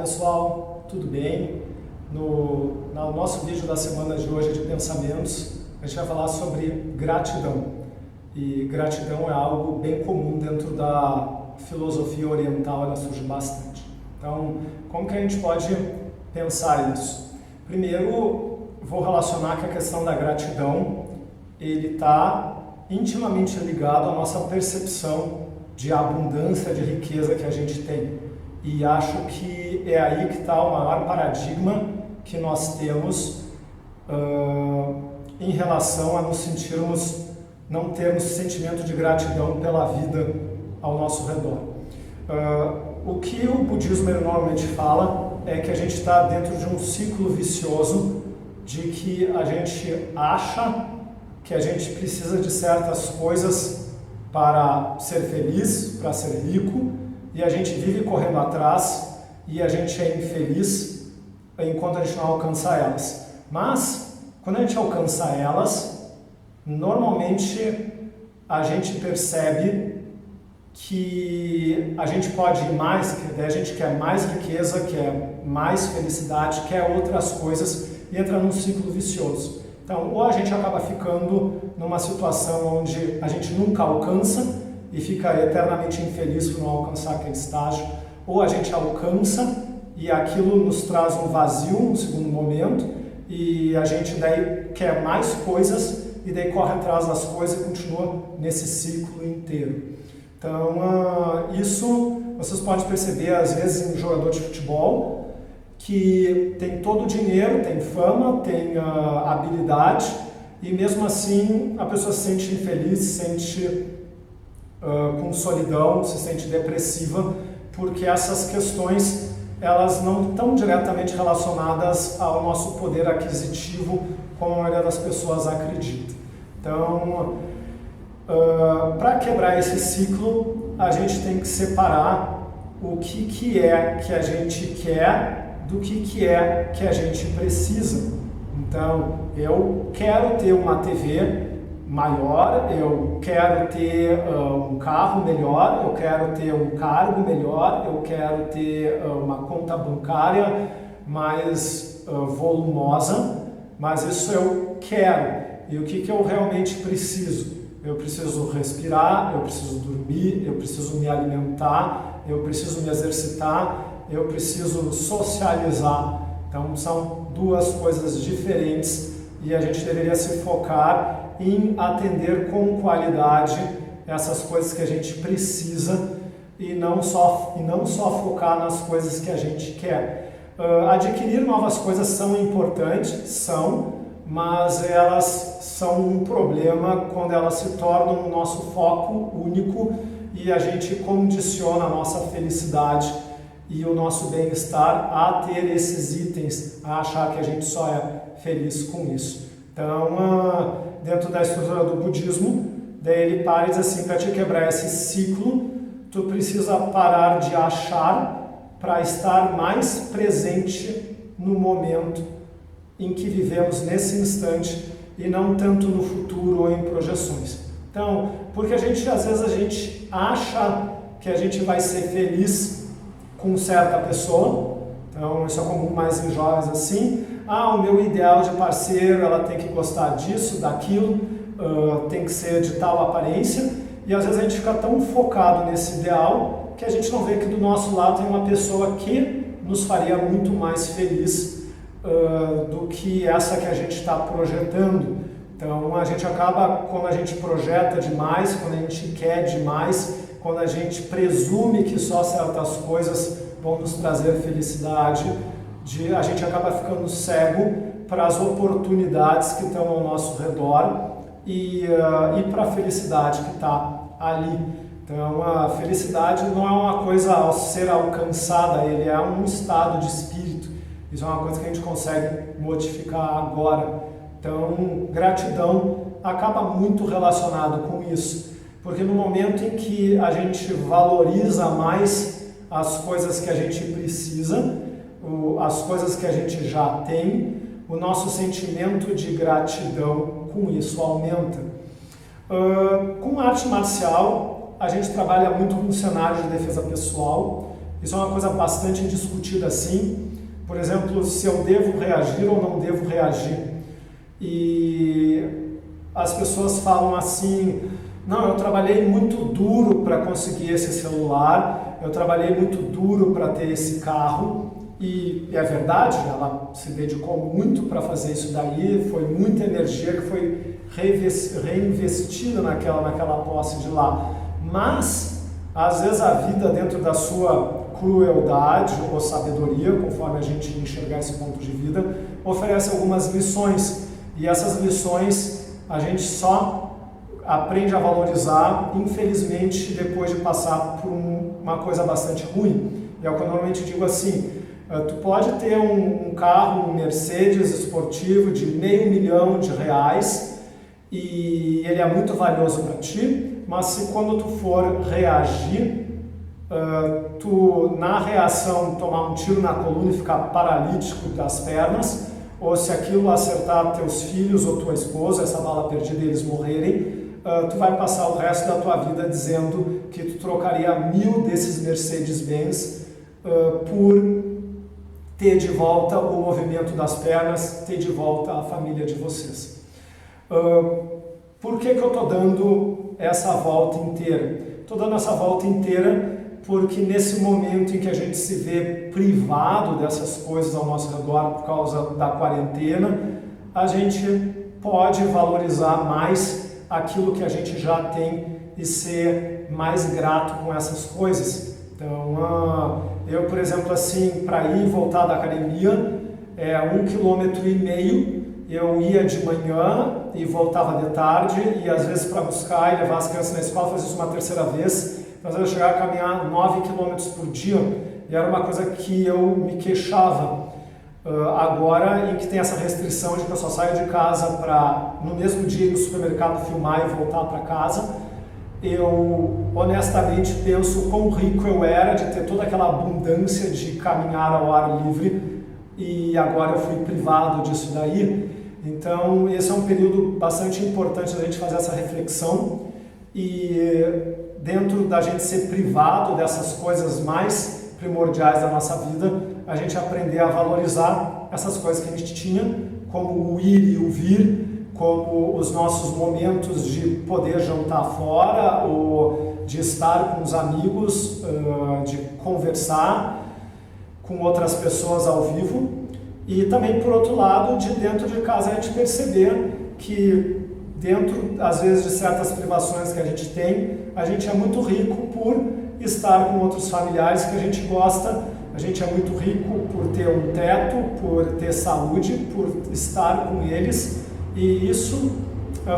pessoal, tudo bem? No nosso vídeo da semana de hoje de pensamentos, a gente vai falar sobre gratidão. E gratidão é algo bem comum dentro da filosofia oriental, ela surge bastante. Então, como que a gente pode pensar isso? Primeiro, vou relacionar que a questão da gratidão, ele está intimamente ligado à nossa percepção de abundância, de riqueza que a gente tem. E acho que é aí que está o maior paradigma que nós temos em relação a nos sentirmos, não termos sentimento de gratidão pela vida ao nosso redor. O que o budismo normalmente fala é que a gente está dentro de um ciclo vicioso de que a gente acha que a gente precisa de certas coisas para ser feliz, para ser rico, e a gente vive correndo atrás e a gente é infeliz enquanto a gente não alcança elas. Mas, quando a gente alcança elas, normalmente a gente percebe que a gente pode ir mais, que a gente quer mais riqueza, quer mais felicidade, quer outras coisas e entra num ciclo vicioso. Então, ou a gente acaba ficando numa situação onde a gente nunca alcança e fica eternamente infeliz por não alcançar aquele estágio, ou a gente alcança e aquilo nos traz um vazio no segundo momento e a gente daí quer mais coisas e daí corre atrás das coisas e continua nesse ciclo inteiro. Então, isso vocês podem perceber às vezes em um jogador de futebol que tem todo o dinheiro, tem fama, tem habilidade e mesmo assim a pessoa se sente infeliz, se sente com solidão, se sente depressiva, porque essas questões elas não estão diretamente relacionadas ao nosso poder aquisitivo, como a maioria das pessoas acredita. Então, para quebrar esse ciclo, a gente tem que separar o que é que a gente quer do que é que a gente precisa. Então, eu quero ter uma TV maior, eu quero ter um carro melhor, eu quero ter um cargo melhor, eu quero ter uma conta bancária mais volumosa, mas isso eu quero. E o que eu realmente preciso? Eu preciso respirar, eu preciso dormir, eu preciso me alimentar, eu preciso me exercitar, eu preciso socializar. Então são duas coisas diferentes e a gente deveria se focar em atender com qualidade essas coisas que a gente precisa e não só focar nas coisas que a gente quer. Adquirir novas coisas são importantes, mas elas são um problema quando elas se tornam o nosso foco único e a gente condiciona a nossa felicidade e o nosso bem-estar a ter esses itens, a achar que a gente só é feliz com isso. Então, dentro da estrutura do budismo, daí ele para e diz assim, para te quebrar esse ciclo, tu precisa parar de achar para estar mais presente no momento em que vivemos nesse instante e não tanto no futuro ou em projeções. Então, porque às vezes a gente acha que a gente vai ser feliz com certa pessoa, então isso é comum mais em jovens assim, o meu ideal de parceiro, ela tem que gostar disso, daquilo, tem que ser de tal aparência, e às vezes a gente fica tão focado nesse ideal que a gente não vê que do nosso lado tem uma pessoa que nos faria muito mais feliz do que essa que a gente está projetando. Então a gente acaba, quando a gente projeta demais, quando a gente quer demais, quando a gente presume que só certas coisas vão nos trazer felicidade, a gente acaba ficando cego para as oportunidades que estão ao nosso redor e para a felicidade que está ali. Então a felicidade não é uma coisa a ser alcançada, ele é um estado de espírito. Isso é uma coisa que a gente consegue modificar agora. Então, gratidão acaba muito relacionado com isso, porque no momento em que a gente valoriza mais as coisas que a gente precisa, as coisas que a gente já tem, o nosso sentimento de gratidão com isso aumenta. Com arte marcial, a gente trabalha muito com cenários de defesa pessoal Isso é uma coisa bastante discutida sim. Por exemplo, se eu devo reagir ou não devo reagir. E as pessoas falam assim, não, eu trabalhei muito duro para conseguir esse celular, eu trabalhei muito duro para ter esse carro, e é verdade, ela se dedicou muito para fazer isso daí, foi muita energia que foi reinvestida naquela posse de lá. Mas, às vezes a vida dentro da sua crueldade ou sabedoria, conforme a gente enxergar esse ponto de vida, oferece algumas lições, e essas lições a gente só aprende a valorizar, infelizmente, depois de passar por uma coisa bastante ruim. É o que eu normalmente digo assim, tu pode ter um carro, um Mercedes esportivo de R$500 mil e ele é muito valioso para ti, mas se quando tu for reagir, tu na reação tomar um tiro na coluna e ficar paralítico das pernas, ou se aquilo acertar teus filhos ou tua esposa, essa bala perdida e eles morrerem, tu vai passar o resto da tua vida dizendo que tu trocaria 1000 desses Mercedes-Benz por ter de volta o movimento das pernas, ter de volta a família de vocês. Por que eu estou dando essa volta inteira? Estou dando essa volta inteira porque nesse momento em que a gente se vê privado dessas coisas ao nosso redor por causa da quarentena, a gente pode valorizar mais aquilo que a gente já tem e ser mais grato com essas coisas. Então, eu, por exemplo, assim, para ir e voltar da academia, 1,5 km, eu ia de manhã e voltava de tarde, e às vezes para buscar e levar as crianças na escola, fazia isso uma terceira vez, às vezes eu chegava a caminhar 9 km por dia, e era uma coisa que eu me queixava. Agora, em que tem essa restrição de que eu só saio de casa para, no mesmo dia, ir no supermercado filmar e voltar para casa, eu honestamente penso quão rico eu era de ter toda aquela abundância de caminhar ao ar livre, e agora eu fui privado disso daí. Então, esse é um período bastante importante da gente fazer essa reflexão, e dentro da gente ser privado dessas coisas mais primordiais da nossa vida, a gente aprender a valorizar essas coisas que a gente tinha, como o ir e o vir, como os nossos momentos de poder jantar fora, ou de estar com os amigos, de conversar com outras pessoas ao vivo, e também, por outro lado, de dentro de casa a gente perceber que dentro, às vezes, de certas privações que a gente tem, a gente é muito rico por estar com outros familiares que a gente gosta, a gente é muito rico por ter um teto, por ter saúde, por estar com eles, e isso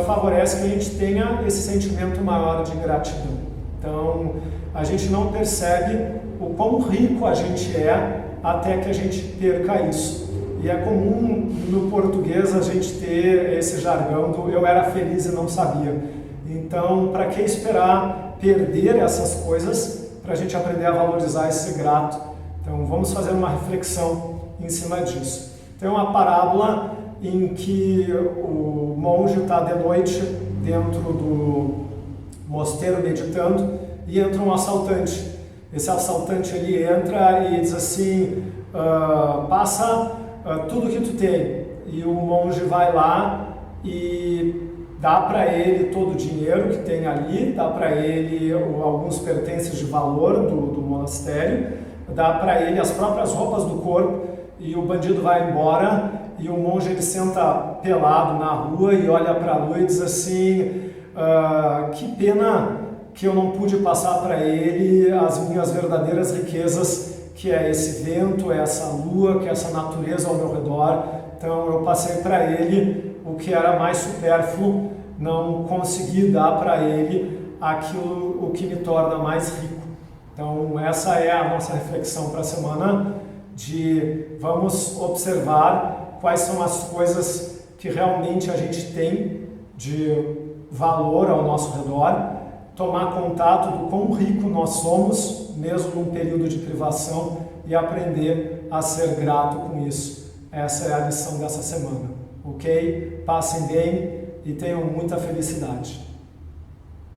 favorece que a gente tenha esse sentimento maior de gratidão. Então, a gente não percebe o quão rico a gente é até que a gente perca isso. E é comum no português a gente ter esse jargão do eu era feliz e não sabia. Então, para que esperar perder essas coisas para a gente aprender a valorizar e ser grato? Então, vamos fazer uma reflexão em cima disso. Tem uma parábola em que o monge está de noite dentro do mosteiro meditando e entra um assaltante. Esse assaltante ele entra e diz assim, passa tudo que tu tem. E o monge vai lá e dá para ele todo o dinheiro que tem ali, dá para ele alguns pertences de valor do monastério, dá para ele as próprias roupas do corpo, e o bandido vai embora, e o monge ele senta pelado na rua e olha para a lua e diz assim, que pena que eu não pude passar para ele as minhas verdadeiras riquezas, que é esse vento, é essa lua, que é essa natureza ao meu redor. Então eu passei para ele o que era mais supérfluo, não consegui dar para ele aquilo o que me torna mais rico. Então essa é a nossa reflexão para a semana, de vamos observar quais são as coisas que realmente a gente tem de valor ao nosso redor, tomar contato do quão rico nós somos, mesmo num período de privação, e aprender a ser grato com isso. Essa é a lição dessa semana, ok? Passem bem e tenham muita felicidade.